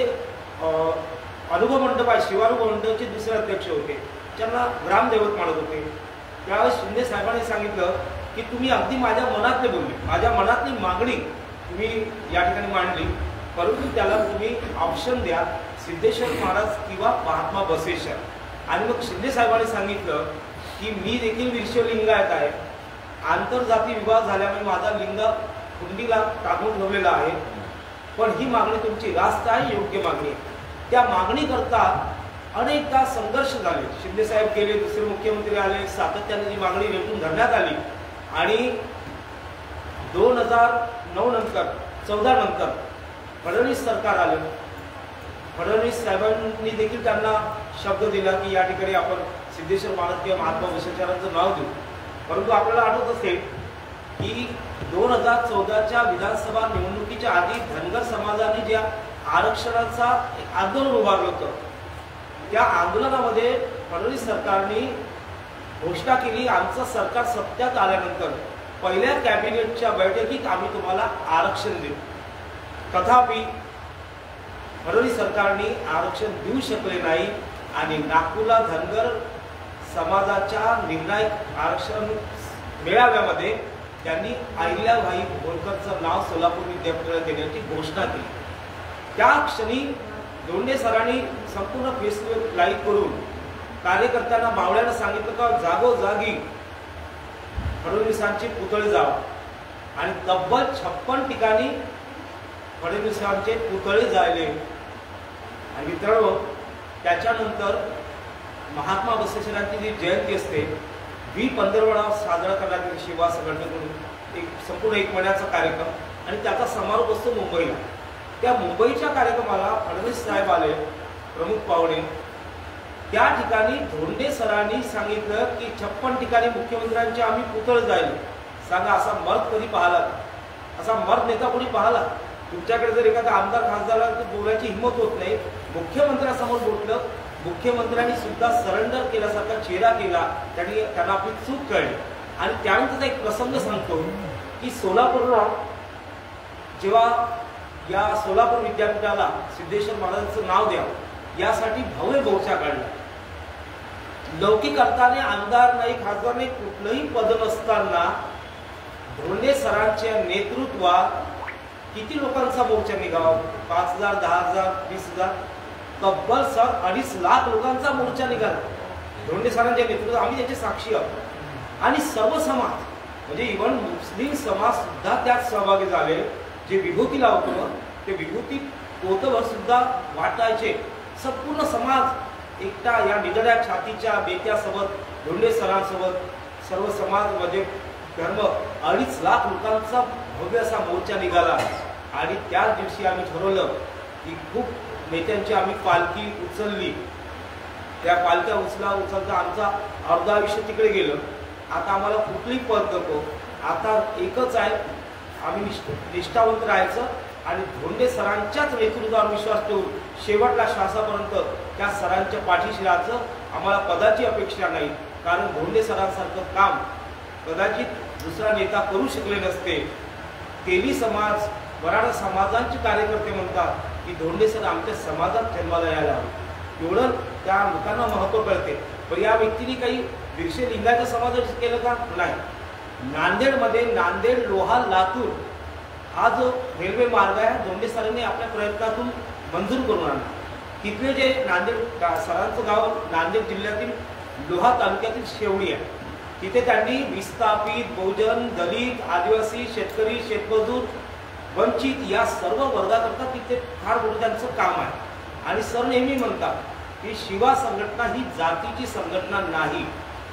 अनुभव मंडप आहे, शिवानुभव मंडपचे दुसरे अध्यक्ष होते, त्यांना ग्रामदैवत मानत होते. त्यावेळेस शिंदे साहेबांनी सांगितलं की तुम्ही अगदी माझ्या मनातले बोलले, माझ्या मनातली मागणी तुम्ही या ठिकाणी मांडली, परंतु त्याला तुम्ही ऑप्शन द्या सिद्धेश्वर महाराज किंवा महात्मा बसवेश्वर. आणि मग शिंदे साहेबांनी सांगितलं की मी देखील विरशिव लिंगायत आहे, आंतरजाती विवाह झाल्यामुळे माझा लिंग कुंडीला टाकून ठेवलेला आहे, पण ही मागणी तुमची रास्त आहे, योग्य मागणी आहे. त्या मागणीकरता अनेकदा संघर्ष झाले. शिंदे साहेब गेले, दुसरे मुख्यमंत्री आले, सातत्याने जी मागणी रेटून धरण्यात आली. आणि 2009 नंतर 14 नंतर फडणवीस सरकार आलं. फडणवीस साहेबांनी देखील त्यांना शब्द दिला की या ठिकाणी आपण सिद्धेश्वर महाराज किंवा महात्मा बसवेश्वरांचं नाव देऊ. परंतु आपल्याला आठवत असेल की 2014च्या विधानसभा निवडणुकीच्या आधी धनगर समाजाने ज्या आरक्षणाचा एक आंदोलन उभारलं होतं, त्या आंदोलनामध्ये फडणवीस सरकारने घोषणा केली आमचं सरकार सत्तेत आल्यानंतर पहिल्या कॅबिनेटच्या बैठकीत आम्ही तुम्हाला आरक्षण देऊ. तथापि फडणवीस सरकारने आरक्षण देऊ शकले नाही आणि नागपूरला धनगर समाजाच्या निर्णायक आरक्षण मेळाव्यामध्ये त्यांनी अहिल्याबाई होळकरचं नाव सोलापूर विद्यापीठाला देण्याची घोषणा केली. त्या क्षणी धोंडे सरांनी संपूर्ण फेसबुक लाईव्ह करून कार्यकर्त्यांना मावळ्यानं सांगितलं का जागोजागी फडणवीसांचे पुतळे जाव आणि तब्बल 56 ठिकाणी फडणवीसांचे पुतळे जायले. आणि मित्रांनो, त्याच्यानंतर महात्मा बसवेश्वरांची जी जयंती असते 2015 साजरा करण्यात येईल शिवा संघटनेकडून एक संपूर्ण 1 महिन्याचा कार्यक्रम आणि त्याचा समारोप असतो मुंबईला. त्या मुंबईच्या कार्यक्रमाला फडणवीस साहेब आले प्रमुख पाहुणे. त्या ठिकाणी धोंडे सरांनी सांगितलं की 56 ठिकाणी मुख्यमंत्र्यांचे आम्ही पुतळे जायले. सांगा असा मर्द कधी पाहिला, असा मर्द नेता कोणी पाहिला? तुमच्याकडे जर एखादा आमदार खासदारला बोलायची हिंमत होत नाही, मुख्यमंत्र्यांसमोर बोललं. मुख्यमंत्र्यांनी सुद्धा सरेंडर केल्यासारखा चेहरा केला, त्यांना आपली चूक कळली. आणि त्यानंतर एक प्रसंग सांगतो की सोलापूरला जेव्हा या सोलापूर विद्यापीठाला सिद्धेश्वर महाराजांचं नाव द्यावं यासाठी भव्य मोर्चा काढला. लौकिक अर्थाने आमदार नाही, खासदार नाही, कुठलंही पद नसताना धोंडे सरांच्या नेतृत्वात किती लोकांचा मोर्चा निघावा? 5,000, 10,000, 20,000, तब्बल 2.5 लाख लोकांचा मोर्चा निघाला धोंडे सरांच्या नेतृत्वात. आम्ही त्याचे साक्षी आहोत. आणि सर्व समाज म्हणजे इव्हन मुस्लिम समाज सुद्धा त्यात सहभागी झाले. जे विभूती लावतो ते विभूती पोतवर सुद्धा वाटायचे. संपूर्ण समाज एकटा या निगड्या छातीच्या बेत्यासोबत धोंडे सरांसोबत सर्व समाज म्हणजे धर्म 2.5 लाख लोकांचा भव्य असा मोर्चा निघाला. आणि त्याच दिवशी आम्ही ठरवलं की खूप नेत्यांची आम्ही पालखी उचलली. त्या पालख्या उचलता आमचा अर्धा आयुष्य तिकडे गेलं. आता आम्हाला कुठलीही पद नको, आता एकच आहे, आम्ही निष्ठावंत राहायचं आणि धोंडे सरांच्याच नेतृत्वावर विश्वास ठेवून शेवटला श्वासापर्यंत त्या सरांच्या पाठीशी राहायचं. आम्हाला पदाची अपेक्षा नाही, कारण धोंडे सरांसारखं काम कदाचित दुसरा नेता करू शकले नसते. तेली समाज, मराठा समाजांचे कार्यकर्ते म्हणतात की धोंडे सर आमच्या समाजात जन्माला यायला हवे. एवढं त्या लोकांना महत्त्व कळते. पण या व्यक्तीने काही भिक्षे लिंगायत समाजाचं केलं का? नाही. नांदेडमध्ये नांदेड लोहा लातूर हा जो रेल्वे मार्ग आहे धोंडे सरांनी आपल्या प्रयत्नातून मंजूर करून आणला. तिथले जे नांदेड सरांचं गाव नांदेड जिल्ह्यातील लोहा तालुक्यातील शेवडी आहे. तिथे त्यांनी विस्थापित, बहुजन, दलित, आदिवासी, शेतकरी, शेतमजूर, वंचित या सर्व वर्गाकरता तिथे फार मोठं त्यांचं काम आहे. आणि सर नेहमी म्हणतात की शिवा संघटना ही जातीची संघटना नाही,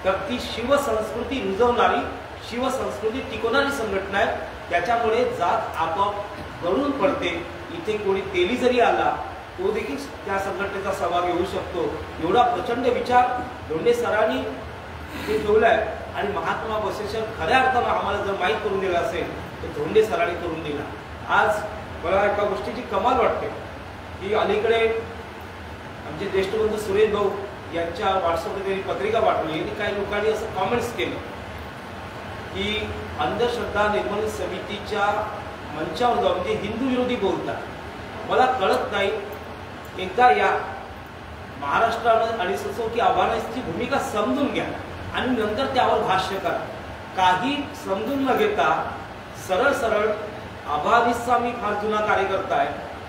तर ती शिवसंस्कृती रुजवणारी, शिवसंस्कृती टिकवणारी संघटना आहे. त्याच्यामुळे जात आपोआप गळून पडते. इथे कोणी तेली जरी आला तो देखील त्या संघटनेचा सहभाग घेऊ शकतो. एवढा प्रचंड विचार धोंडे सरांनी ते ठेवलाय. आणि महात्मा बसवेश्वर खऱ्या अर्थानं आम्हाला जर माहीत करून दिला असेल तर धोंडे सरांनी करून दिला. आज मला एका गोष्टीची कमाल वाटते की अलीकडे आमचे ज्येष्ठ बंधू सुरेश भाऊ यांच्या व्हॉट्सअपवर त्यांनी पत्रिका पाठवली आणि काही लोकांनी असं कॉमेंट्स केलं की अंधश्रद्धा निर्मूलन समितीच्या मंचावर जाऊन जे हिंदू विरोधी बोलतात. मला कळत नाही, एकदा या महाराष्ट्रानं आणि असो की अभानिसची भूमिका समजून घ्या आणि नंतर त्यावर भाष्य करा. काही समजून न घेता सरळ सरळ अभानिसचा मी फार जुना कार्यकर्ता आहे.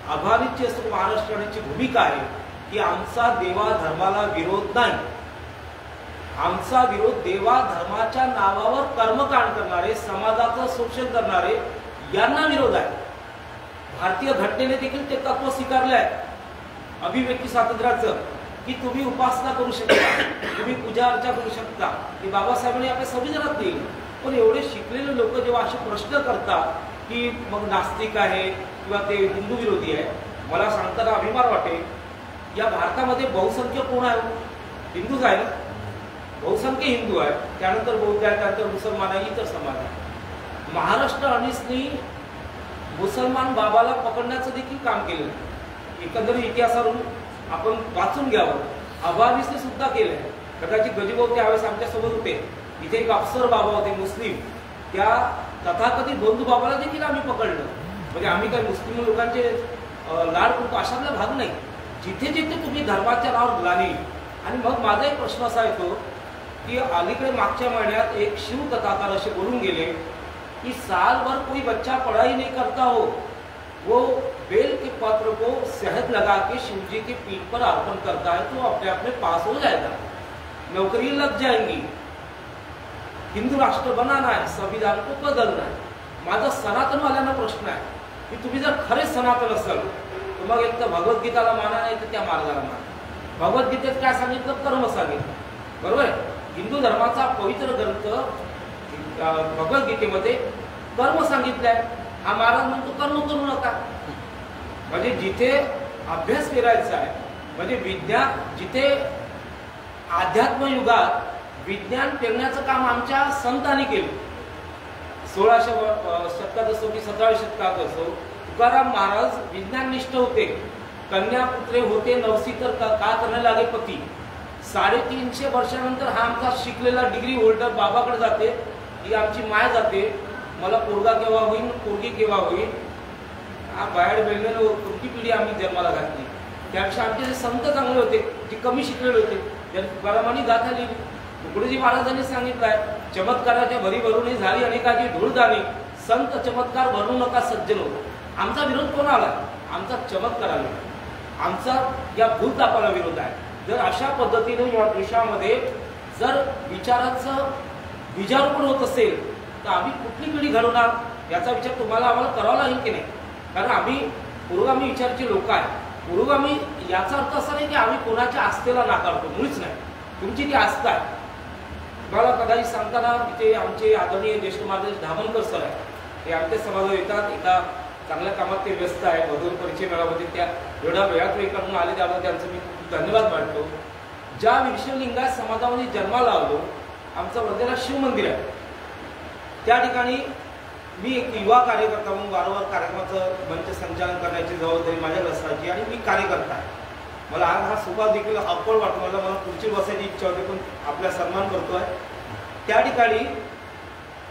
अभानिसची असो महाराष्ट्राची भूमिका आहे की आमचा देवा धर्माला विरोध नाही. आमचा विरोध देवा धर्माच्या नावावर कर्मकांड करणारे, समाजाचं शोषण करणारे यांना विरोध आहे. भारतीय घटनेने देखील ते तत्व स्वीकारले आहे अभिव्यक्ती स्वातंत्र्याचं, की तुम्ही उपासना करू शकता, तुम्ही पूजा अर्चा करू शकता. की बाबासाहेबांनी आपल्या संविधानात दिली. पण एवढे शिकलेले लोक जेव्हा असे प्रश्न करतात की मग नास्तिक आहे किंवा ते हिंदू विरोधी आहे, मला सांगताना अभिमान वाटेल या भारतामध्ये बहुसंख्य कोण आहे? हिंदूच आहे. बहुसंख्य हिंदू आहे, त्यानंतर बौद्ध आहे, त्यानंतर मुसलमान आहे, इतर समाज आहे. महाराष्ट्र अनिसनी मुसलमान बाबाला पकडण्याचं देखील काम केलं. एकंदरीत इतिहासावरून आपण वाचून घ्यावं. अभानिसने सुद्धा केलंय. कदाचित गजीभाऊ त्यावेळेस आमच्यासोबत होते. इथे एक अफसर बाबा होते मुस्लिम, त्या तथाकथित बंधू बाबाला देखील आम्ही पकडलं. म्हणजे आम्ही काही मुस्लिम लोकांचे लाड करतो अशातला भाग नाही. जिथे जिथे तुम्ही धर्माच्या नावावर ग्लानी. आणि मग माझा एक प्रश्न असा येतो की अलीकडे मागच्या महिन्यात एक शिव कथाकार असे बोलून गेले कि साल भर कोई बच्चा पढ़ाई नहीं करता हो, वो बेल के पत्र को शहद लगा के शिव जी के पीठ पर अर्पण करता है तो अपने आप में पास हो जाएगा, नौकरी लग जाएंगी. हिंदू राष्ट्र बनाना है, संविधान को बदलना है. माझा सनातनवाल्यांना प्रश्न आहे की तुम्ही जर खरे सनातन असाल तर मग एक तर भगवद्गीताला माना, नाही तर त्या मार्गाला माना. भगवद्गीतेत काय सांगितलं? कर्म सांगितलं. बरोबर आहे. हिंदू धर्माचा पवित्र ग्रंथ भगवद्गीतेमध्ये कर्म सांगितलंय. हा महाराज म्हणतो कर्म करू नका. म्हणजे जिथे अभ्यास करायचा आहे, म्हणजे विज्ञान, जिथे अध्यात्म युगात विज्ञान पेरण्याचं काम आमच्या संतांनी केलं. 1600 शतकात असो की 17व्या शतकात असो, तुकाराम महाराज विज्ञाननिष्ठ होते. कन्यापुत्रे होते नवसी तर का करणे लागे पती. 350 वर्षानंतर हा आमचा शिकलेला डिग्री होल्डर बाबाकडे जाते, ही आमची माय जाते, मला पोरगा केव्हा होईल, पोरगी केव्हा होईल. हा बाहेर बेलण्यानं कोणती पिढी आम्ही जन्माला घातली. त्यापेक्षा आमचे जे संत चांगले होते, जे कमी शिकलेले होते, त्यांनी तुकारामांनी गाथा लिहिली. तुकडोजी महाराजांनी सांगितलंय, चमत्काराच्या भरी भरूनही झाली अनेकाची धूळ झाली, संत चमत्कार भरू नका सज्जनो. आमचा विरोध कोणाला? आमचा चमत्काराला, आमचा या भूलतापाला विरोध आहे. जर अशा पद्धतीने या देशामध्ये जर विचाराचं बीजारोपण होत असेल तर आम्ही कुठली पिढी घडवणार याचा विचार तुम्हाला आम्हाला करावा लागेल की नाही. कारण आम्ही पुरोगामी विचाराचे लोक आहे. पुरोगामी याचा अर्थ असा नाही की आम्ही कोणाच्या आस्थेला नाकारतो, मुळीच नाही. तुमची ती आस्था आहे. मला कदाचित सांगताना तिथे आमचे आदरणीय ज्येष्ठ महाराज धामणकर सर आहे, ते आमच्या समाजात येतात. एका चांगल्या कामात ते व्यस्त आहे. मधून परिचय मेळामध्ये त्या एवढ्या वेळात वेळ काढून आले, त्यामुळे त्यांचं मी खूप धन्यवाद मानतो. ज्या विश्वलिंगायत समाजामध्ये जन्माला आलो, आमचं वर्धेला शिव मंदिर आहे, त्या ठिकाणी मी एक युवा कार्यकर्ता म्हणून वारंवार कार्यक्रमाचं मंच संचालन करण्याची जबाबदारी माझ्याकडे असायची आणि मी कार्यकर्ता आहे. मला आज हा सुभाव देखील अवघड वाटतो. मला खुर्चीवर बसायची इच्छा होती, पण आपला सन्मान करतोय. त्या ठिकाणी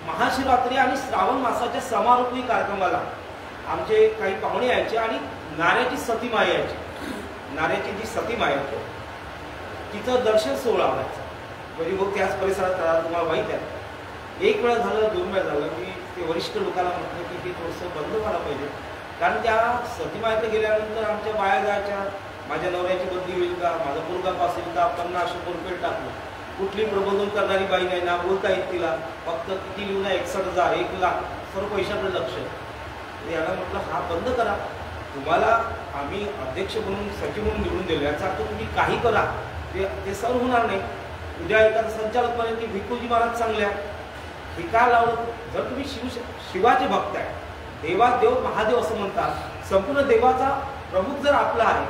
महाशिवरात्री आणि श्रावण मासाच्या समारोपी कार्यक्रमाला आमचे काही पाहुणे यायचे आणि नाऱ्याची सतीमाई यायची. नाऱ्याची जी सतीमाई होती तिचं दर्शन सोहळा व्हायचा. म्हणजे मग त्याच परिसरात राहा, तुम्हाला माहीत आहे. एक वेळा झालं, 2 वेळा झालं की ते वरिष्ठ लोकांना म्हटलं की हे थोडंसं बंद व्हायला पाहिजे, कारण त्या सतीमायला गेल्यानंतर आमच्या बाया जायच्या, माझ्या नवऱ्याची बदली होईल का, माझा मुलगा पास होईल का, 50 रुपये टाकलं. कुठली प्रबोधन करणारी बाई नाही ना, बोलता येत तिला, फक्त किती लिहून 61,000 1,00,000 सर्व पैशाकडे लक्ष. याला म्हटलं हा बंद करा, तुम्हाला आम्ही अध्यक्ष म्हणून सचिव म्हणून निवडून दिलं, याचा अर्थ तुम्ही काही करा, ते सर होणार नाही. उद्या एखादा संचालक म्हणेल की भिक्खूजी महाराज चांगल्या, हे का लावलं. जर तुम्ही शिवाचे भक्त आहे, देवादेव महादेव असं म्हणतात, संपूर्ण देवाचा प्रमुख जर आपला आहे,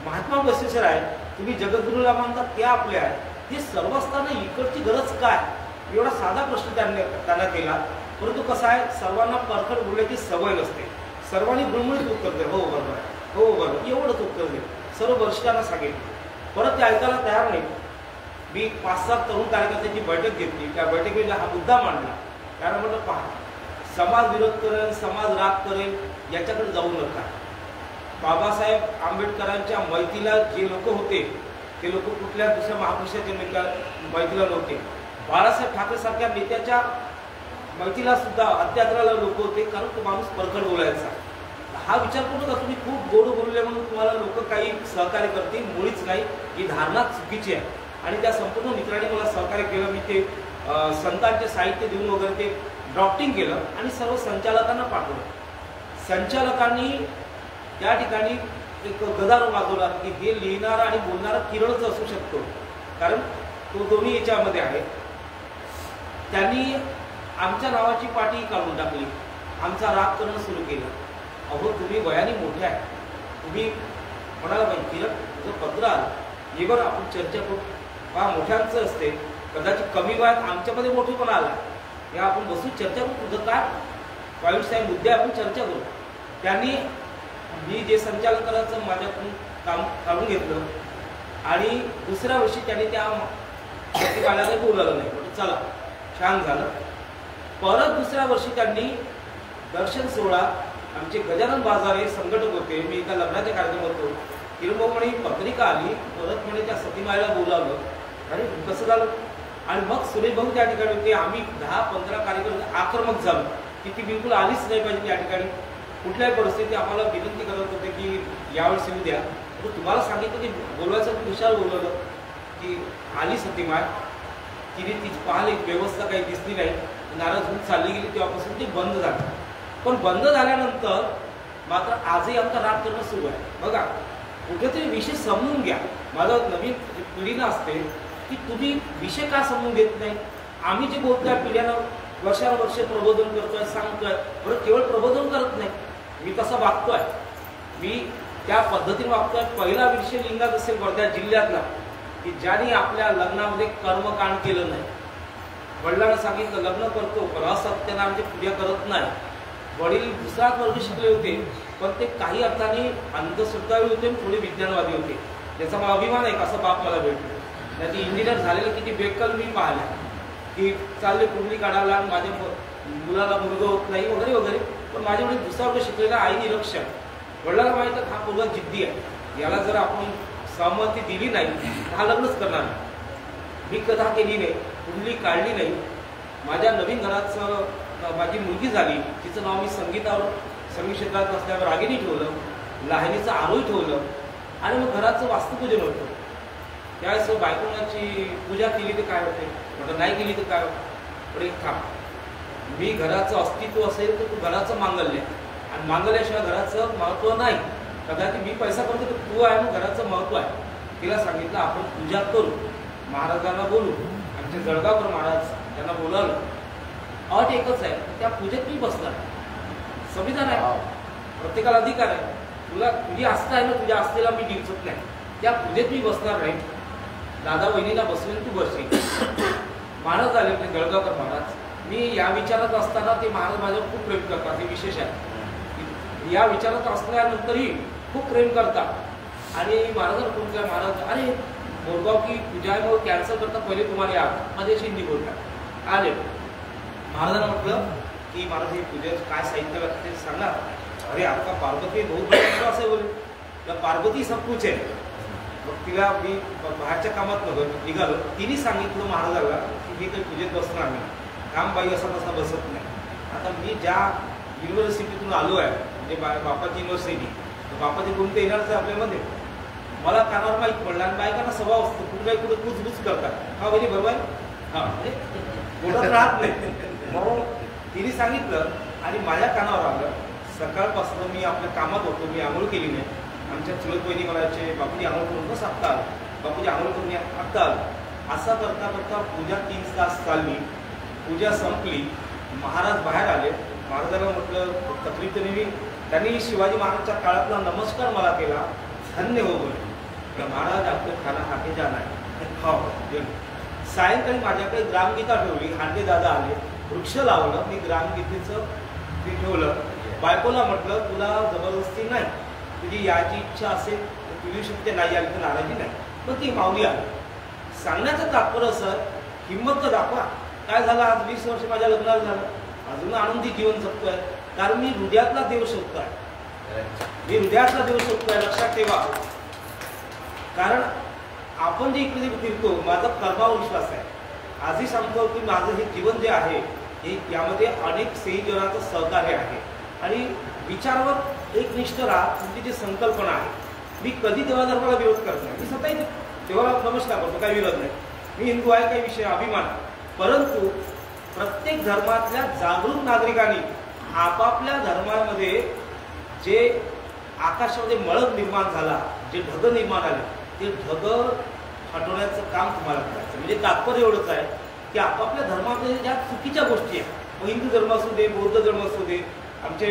महात्मा बसवेश्वर आहे, तुम्ही जगद्गुरूला मानतात ते आपले आहे, हे सर्व असताना इकडची गरज काय. एवढा साधा प्रश्न त्यांना केला. परंतु कसं आहे, सर्वांना परखड बोलण्याची सवय नसते. सर्वांनी गुळमुळीत उत्तर दे, हो बरोबर आहे, हो बरोबर, एवढंच उत्तर दे. सर्व वरिष्ठांना सांगितलं, परत ते ऐकायला तयार नाही. मी 5-7 तरुण कार्यकर्त्यांची बैठक घेतली. त्या बैठकीला हा मुद्दा मांडला. त्याला म्हटलं पहा, समाज विरोध करेल, समाज राग करेल, याच्याकडे जाऊ नका. बाबासाहेब आंबेडकरांच्या मैतीला जे लोक होते ते लोक कुठल्या दुसऱ्या महापुरुषाच्या मैतीला नव्हते. बाळासाहेब ठाकरे सारख्या नेत्याच्या मैतीला सुद्धा अत्याचाराला लोक होते, कारण तो माणूस परखड बोलायचा. हा विचार करू नका तुम्ही खूप गोड बोलले म्हणून तुम्हाला लोक काही सहकार्य करतील, मुळीच नाही. ही धारणा चुकीची आहे. आणि त्या संपूर्ण मित्रांनी मला सहकार्य केलं. मी ते संतांचे साहित्य देऊन वगैरे ते ड्राफ्टिंग केलं आणि सर्व संचालकांना पाठवलं. संचालकांनी त्या ठिकाणी एक गदार मागवला की हे लिहिणारा आणि बोलणारा किरणच असू शकतो, कारण तो दोन्ही याच्यामध्ये आहे. त्यांनी आमच्या नावाची पाटी काढून टाकली, आमचा राग करणं सुरू केलं. अहो तुम्ही वयाने मोठे आहे, तुम्ही म्हणाला पाहिजे किरण तुझं पत्र आलं ये बरं आपण चर्चा करू. हा मोठ्यांचं असते, कदाचित कमी वयात आमच्यामध्ये मोठेपणा आला, या आपण बसून चर्चा करू, तुझं काय वाईट साहेब मुद्दे आपण चर्चा करू. त्यांनी मी जे संचालक करायचं माझ्याकडून काम काढून घेतलं आणि दुसऱ्या वर्षी त्यांनी त्या काही बोलायला नाही, म्हणजे चला छान झालं. परत दुसऱ्या वर्षी त्यांनी दर्शन सोहळा, आमचे गजानन बाजारे संघटक होते, मी एका लग्नाच्या कार्यक्रम होतो, किरभाऊ म्हणे पत्रिका आली, परत म्हणे त्या सतीमाईला बोलावलं. अरे कसं झालं. आणि मग सुरेश भाऊ त्या ठिकाणी होते. आम्ही 10-15 कार्यक्रम आक्रमक झालो की ती बिलकुल आलीच नाही पाहिजे त्या ठिकाणी. कुठल्याही परिस्थिती आम्हाला विनंती करत होते की यावेळेस येऊ द्या. तर तुम्हाला सांगितलं की बोलवायचं विशाल बोलवलं की आली सतीमाय, तिने ती पाहिली व्यवस्था काही दिसली नाही, नाराज होऊन चालली गेली. तेव्हापासून ती बंद झाली. पण बंद झाल्यानंतर मात्र आजही आमचा राग करणं सुरू आहे. बघा कुठेतरी विषय समजून घ्या. माझं नवीन पिढीनं असते की तुम्ही विषय का समजून घेत नाही. आम्ही जे बोलतोय पिढ्यानं वर्षानुवर्ष प्रबोधन करतोय, सांगतोय, बरं केवळ प्रबोधन करत नाही, मी तसं वागतोय, मी त्या पद्धतीने वागतोय. पहिला विषय लिंगात असेल वर्धा जिल्ह्यातला की ज्याने आपल्या लग्नामध्ये कर्मकांड केलं नाही. वडिलांना सांगितलं लग्न करतो पण असत्यनारायणची पूजा करत नाही. वडील दुसराच वर्ग शिकले होते, पण ते काही अर्थाने अंधश्रद्धाळू होते आणि थोडे विज्ञानवादी होते. त्याचा मला अभिमान आहे, असं बाप मला भेटतो. त्याची इंजिनियर झालेलं किती बेकल मी पाहिलं की चालले कुंडली काढायला, माझ्या मुलाला मुलगा होत नाही वगैरे वगैरे. पण माझ्या वडील दुसरा वर्ग शिकलेला आई निरक्षर. वडिलांना माहित हा मुलगा जिद्दी आहे, याला जर आपण सहमती दिली नाही तर हा लग्नच करणार नाही. मी कथा केली नाही, कुंडली काढली नाही. माझ्या नवीन घराचं माझी मुलगी झाली, तिचं नाव मी संगीतावर संगीत क्षेत्रात असल्यावर रागिनी ठेवलं, लाहिणीचं आरोही ठेवलं आणि मग घराचं वास्तुपूजन होतं. त्यावेळेस बायकोनाची पूजा केली तर काय होते, म्हटलं नाही केली तर काय होतं. पण एक थांब, मी घराचं अस्तित्व असेल तर तू घराचं मांगल्य, आणि मांगल्याशिवाय घराचं महत्त्व नाही. कदाचित मी पैसा करतो तर तू आहे मग घराचं महत्त्व आहे. तिला सांगितलं आपण पूजा करू, महाराजांना बोलू. आमचे जळगावकर महाराज त्यांना बोलावलं. अट एकच आहे, त्या पूजेत मी बसणार. संविधान आहे, प्रत्येकाला अधिकार आहे. तुला तुझी आस्था आहे ना, तुझ्या आस्थेला मी डिवचत नाही. त्या पूजेत मी बसणार नाही. दादा वहिनीला बसवेन, तू बसशील. महाराज आले होते जळगावकर महाराज. मी या विचारात असताना ते महाराज माझ्यावर खूप प्रेम करतात, हे विशेष आहे. या विचारात असल्यानंतरही खूप प्रेम करतात. आणि महाराजांना फोन केला, महाराज अरे बोलगाव की पूजा आहे मग कॅन्सल करता, पहिले तुम्हाला या माझ्याशी हिंदी बोलतात. आले महाराजांना म्हटलं की महाराज हे पूजेचं काय साहित्य लागतं ते सांगा. अरे आपका पार्वती बहुत बड़ा असे बोले, पार्वती सब कुछ है, मग तिला मी बाहेरच्या कामात निघालो. तिने सांगितलं महाराजाला की मी काही पूजेत बसणार नाही, काम बाई असा तसा बसत नाही. आता मी ज्या युनिव्हर्सिटीतून आलो आहे म्हणजे बापाची युनिव्हर्सिटी, बापाची गुण तर येणारच आहे आपल्यामध्ये. मला कानावर माहीत पडलं आणि बायकांना स्वभाव असतो कुठे काही कुठे कुचबुच करतात. हा म्हणजे बरोबर आहे, हां म्हणजे बोलत राहत नाही. म्हणून तिने सांगितलं आणि माझ्या कानावर आलं. सकाळपासून मी आपल्या कामात होतो, मी आंघोळ केली नाही. आमच्या चुलत बहिणी म्हणायचे बापूजी आंघोळ करून बस आत्ता आलं, बापूजी आंघोळ करून आत्ता आलं. असा करता करता पूजा 3 तास चालली. पूजा संपली, महाराज बाहेर आले. महाराजांना म्हटलं तकलीफ तर नाही. त्यांनी शिवाजी महाराजच्या काळातला नमस्कार मला केला. धन्य हो बोले महाराज आपलं खाना खाके जाणार आहे. हो. सायंकाळी माझ्याकडे ग्रामगीता ठेवली. हांडे दादा आले, वृक्ष लावलं, मी ग्रामगीतेचं ते ठेवलं. बायकोला म्हटलं तुला जबरदस्ती नाही, तुझी याची इच्छा असेल तर तू येऊ शकते, नाही आली तर नाराजी नाही. पण ती माऊली आली. सांगण्याचं तात्पर्य असं, हिंमत तर दाखवा. काय झालं, आज 20 वर्ष माझ्या लग्नाला झालं, अजून आनंदी जीवन जगतोय. कारण मी हृदयातला देव शोधतोय, मी हृदयातला देव शोधतोय. लक्षात ठेवा, कारण आपण जे इकडे फिरतो माझा कर्मावर विश्वास आहे. आजही सांगतो की माझं हे जीवन जे आहे हे यामध्ये अनेक स्नेहीजनांचं सहकार्य आहे. आणि विचारावर एकनिष्ठ राहा. तुमची जी संकल्पना आहे, मी कधी देवाधर्माला विरोध करत नाही. मी स्वतःही देवाला नमस्कार करतो, काही विरोध नाही. मी हिंदू आहे, काही विषय अभिमान. परंतु प्रत्येक धर्मातल्या जागरूक नागरिकांनी आपापल्या धर्मामध्ये जे आकाशामध्ये मळक निर्माण झाला, जे ढग निर्माण आले, ते ढग हटवण्याचं काम तुम्हाला करायचं. म्हणजे तात्पर्य एवढंच आहे की आपापल्या धर्मामध्ये ज्या चुकीच्या गोष्टी आहेत, हिंदू धर्म असू दे, बौद्ध धर्म असू दे. आमचे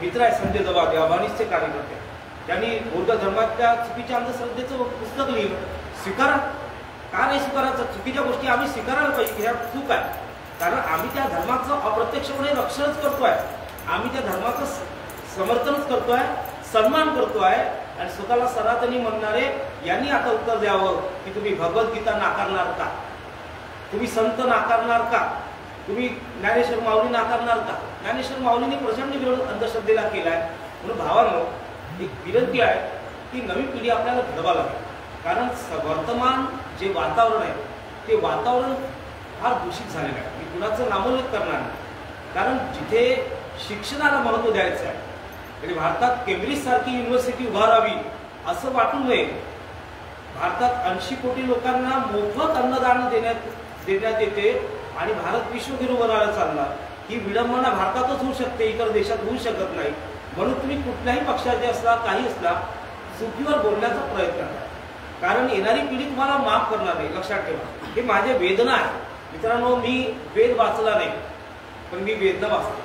मित्र आहे संजय दवादे, अभानिसचे कार्यकर्ते, त्यांनी बौद्ध धर्मातल्या चुकीच्या अंधश्रद्धेचं पुस्तक लिहिलं. स्वीकारा, का नाही स्वीकारायचं? चुकीच्या गोष्टी आम्ही स्वीकारायला पाहिजे, ह्या चूक आहे. कारण आम्ही त्या धर्माचं अप्रत्यक्षपणे रक्षणच करतोय, आम्ही त्या धर्माचं समर्थनच करतोय, सन्मान करतोय. आणि स्वतःला सनातनी म्हणणारे यांनी आता उत्तर द्यावं की तुम्ही भगवद्गीता नाकारणार का, तुम्ही संत नाकारणार का, तुम्ही ज्ञानेश्वर माऊली नाकारणार का? ज्ञानेश्वर माऊलीने प्रचंड विरोध अंधश्रद्धेला केलाय. म्हणून भावांनो, एक विनंती आहे की नवी पिढी आपल्याला घडवा लागेल. कारण वर्तमान जे वातावरण आहे ते वातावरण फार दूषित झालेलं आहे. मी कुणाचं नामोल्लेख करणार नाही, कारण जिथे शिक्षणाला महत्त्व द्यायचं आहे, म्हणजे भारतात केम्ब्रिज सारखी युनिव्हर्सिटी उभारावी असं वाटू नये. भारतात 80 कोटी लोकांना मोफत अन्नदान देण्यात येते आणि भारत विश्वगुरू बनायला चालला. ही विडंबना भारतातच होऊ शकते, इतर देशात होऊ शकत नाही. म्हणून तुम्ही कुठल्याही पक्षाचे असला, काही असला, चुकीवर बोलण्याचा प्रयत्न करा. कारण येणारी पिढी तुम्हाला माफ करणार नाही. लक्षात ठेवा, हे माझे वेदना आहे मित्रांनो. मी वेद वाचला नाही, पण मी वेदना वाचतो.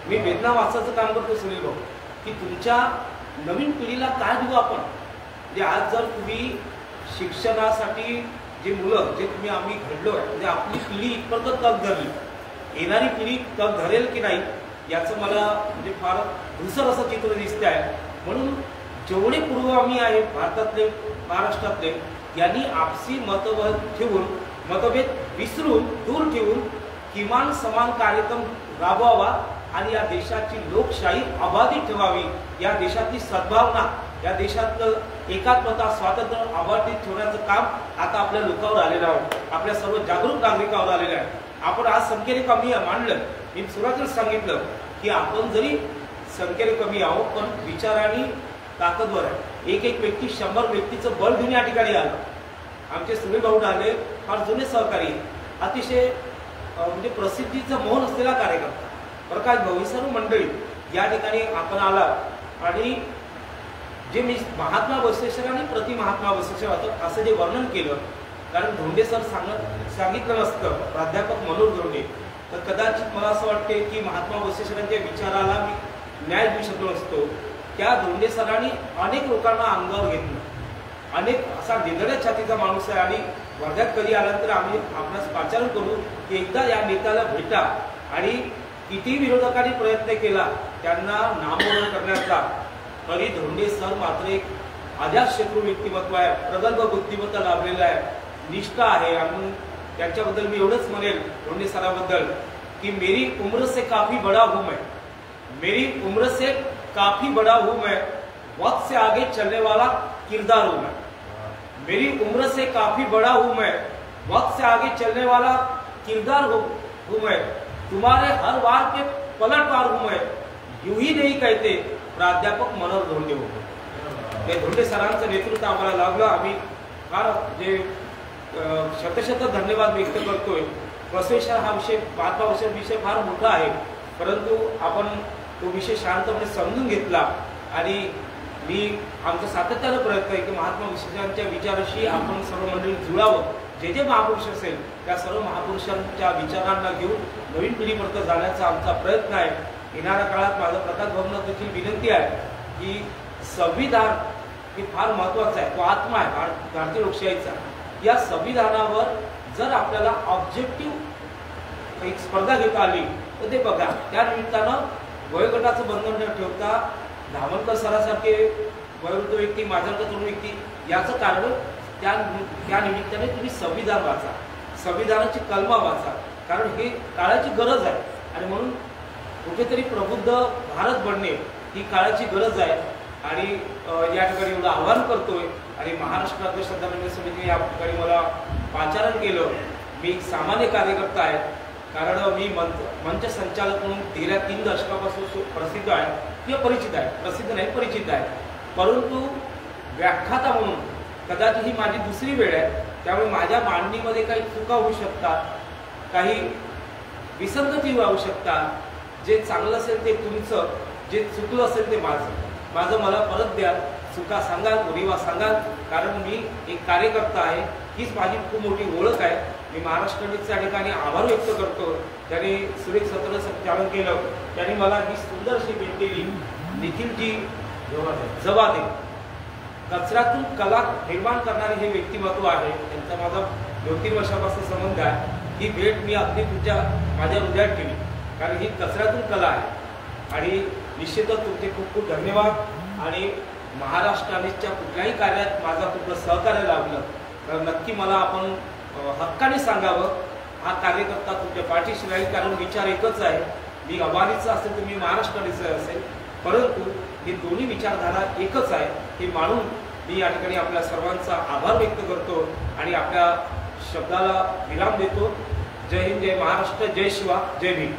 मी वेदना वाचायचं काम करतो सुनील भाऊ, की तुमच्या नवीन पिढीला काय देऊ आपण. म्हणजे आज जर तुम्ही शिक्षणासाठी जे मुलं जे तुम्ही आम्ही घडलो आहे, म्हणजे आपली पिढी इतपर्यंत तग धरली, येणारी पिढी तग धरेल की नाही याचं मला म्हणजे फार धुसर असं चित्र दिसते आहे. म्हणून जेवढे पूर्वगामी आहे भारतातले, महाराष्ट्रातले, यांनी आपसी मतभेद ठेवून, मतभेद विसरून, दूर ठेवून किमान समान कार्यक्रम राबवावा आणि या देशाची लोकशाही अबाधित ठेवावी. या देशातली सद्भावना, या देशातलं एकात्मता, स्वातंत्र्य अबाधित ठेवण्याचं काम आता आपल्या लोकांवर आलेलं आहे, आपल्या सर्व जागरूक नागरिकांवर आलेलं आहे. आपण आज संख्येने कमी मांडलं. मी सुरुवातीलाच सांगितलं की आपण जरी संख्येने कमी आहोत, पण विचारांनी ताकदवर आहे. एक एक व्यक्ती 100 व्यक्तीचं बळ घेऊन या ठिकाणी आलं. आमचे सुनील भाऊ ढाले फार जुने सहकारी, अतिशय म्हणजे प्रसिद्धीचं मोहन असलेला कार्यकर्ता, प्रकाश भाऊ, ही सर्व मंडळी या ठिकाणी आपण आला. आणि जे मी महात्मा बसवेश्वर आणि प्रति महात्मा बसवेश्वर असं जे वर्णन केलं, कारण धोंडे सर सांगितलं नसतं, प्राध्यापक मनोहर धोंडे, तर कदाचित मला असं वाटते की महात्मा बसवेश्वरांच्या विचाराला मी न्याय देऊ शकलो नसतो. त्या धोंडे सरांनी अनेक लोकांना अंगावर घेतलं. अनेक असा निधड्या छातीचा माणूस आहे आणि वर्ध्यात कधी आल्यानंतर आम्ही आपणास पाचारण करू की एकदा या नेत्याला भेटा. आणि किती विरोधकांनी प्रयत्न केला त्यांना नामोहर करण्याचा, तरी धोंडे सर मात्र एक अजातशत्रू व्यक्तिमत्व आहे, प्रगल्भ बुद्धिमत्ता लाभलेला आहे, निष्ठा आहे. आणि त्यांच्याबद्दल मी एवढंच म्हणेल धोंडे सराबद्दल की मेरी उम्र से काफी बड़ा हूं मैं, मेरी उम्र से काफी बड़ा हूं मैं, वक्त से आगे चलने वाला किरदार हूं मैं, मेरी उम्र से काफी बड़ा हूं मैं, वक्त से आगे चलने वाला किरदार हूं मैं, तुम्हारे हर वार पे पलटवार हूं मैं, यूं ही नहीं कहते प्राध्यापक मनोहर धोंडे हो. हे धोंडे सरांचं नेतृत्व आम्हाला लाभलं. आम्ही फार जे शतशत धन्यवाद व्यक्त करतोय. बसवेश्वर हा विषय 5 विषय फार मोठा आहे, परंतु आपण तो विषय शांतपणे समजून घेतला आणि मी आमचा सातत्यानं प्रयत्न आहे की महात्मा विश्वेश्वरांच्या विचाराशी आपण सर्व मंडळी जुळावं. जे जे महापुरुष असेल त्या सर्व महापुरुषांच्या विचारांना घेऊन नवीन पिढीपर्यंत जाण्याचा आमचा प्रयत्न आहे. येणाऱ्या काळात माझं प्रताप भाऊंना देखील विनंती आहे की संविधान हे फार महत्वाचं आहे, तो आत्मा आहे भारतीय लोकशाहीचा. या संविधानावर जर आपल्याला ऑब्जेक्टिव्ह एक स्पर्धा घेता आली तर ते बघा. त्या निमित्तानं वयोगटाचं बंधन न ठेवता धामणकर सरासारखे वयोवृद्ध व्यक्ती, माझ्यासारखा तरुण व्यक्ती, याचं कारण त्या निमित्ताने तुम्ही संविधान वाचा, संविधानाची कलमा वाचा, कारण हे काळाची गरज आहे. आणि म्हणून कुठेतरी प्रबुद्ध भारत बनणे ही काळाची गरज आहे. आणि या ठिकाणी एवढं आवाहन करतोय. आणि महाराष्ट्र राज्य श्रद्धांजली समितीने या ठिकाणी मला पाचारण केलं. मी एक सामान्य कार्यकर्ता आहे, कारण मी मंच संचालक म्हणून गेल्या 3 दशकापासून प्रसिद्ध आहे किंवा परिचित आहे, प्रसिद्ध नाही परिचित आहे, परंतु व्याख्याता म्हणून कदाचित ही माझी दुसरी वेळ आहे. त्यामुळे माझ्या मांडणीमध्ये काही चुका होऊ शकतात, काही विसंगती होऊ शकतात. जे चांगलं असेल ते तुमचं, जे चुकलं असेल ते माझं मला परत द्या. चुका सांगाल, उणिवा सांगाल, कारण मी एक कार्यकर्ता आहे. हीच माझी खूप मोठी ओळख आहे. मी महाराष्ट्राच्या ठिकाणी आभार व्यक्त करतो. त्यांनी सुरेख सत्र संचालन केलं, त्यांनी मला ही सुंदर अशी भेट दिली. निखिलजी जवादे, कचऱ्यातून कला निर्माण करणारे हे व्यक्तिमत्व आहे. त्यांचा माझा 2-3 वर्षापासून संबंध आहे. ही भेट मी अगदी माझ्या हृदयात ठेवली, कारण ही कचऱ्यातून कला आहे. आणि निश्चितच तुमचे खूप खूप धन्यवाद. आणि महाराष्ट्राच्या कुठल्याही कार्यात माझा कुठलं सहकार्य लाभलं तर नक्की मला आपण हक्काने सांगावं. हा कार्यकर्ता तुमच्या पाठीशी राहील, कारण विचार एकच आहे. मी अबानीचा असेल तर मी महाराष्ट्राचा असेल, परंतु ही दोन्ही विचारधारा एकच आहे हे मानून मी या ठिकाणी आपल्या सर्वांचा आभार व्यक्त करतो आणि आपल्या शब्दाला विराम देतो. जय हिंद, जय महाराष्ट्र, जय शिवा, जय भीम.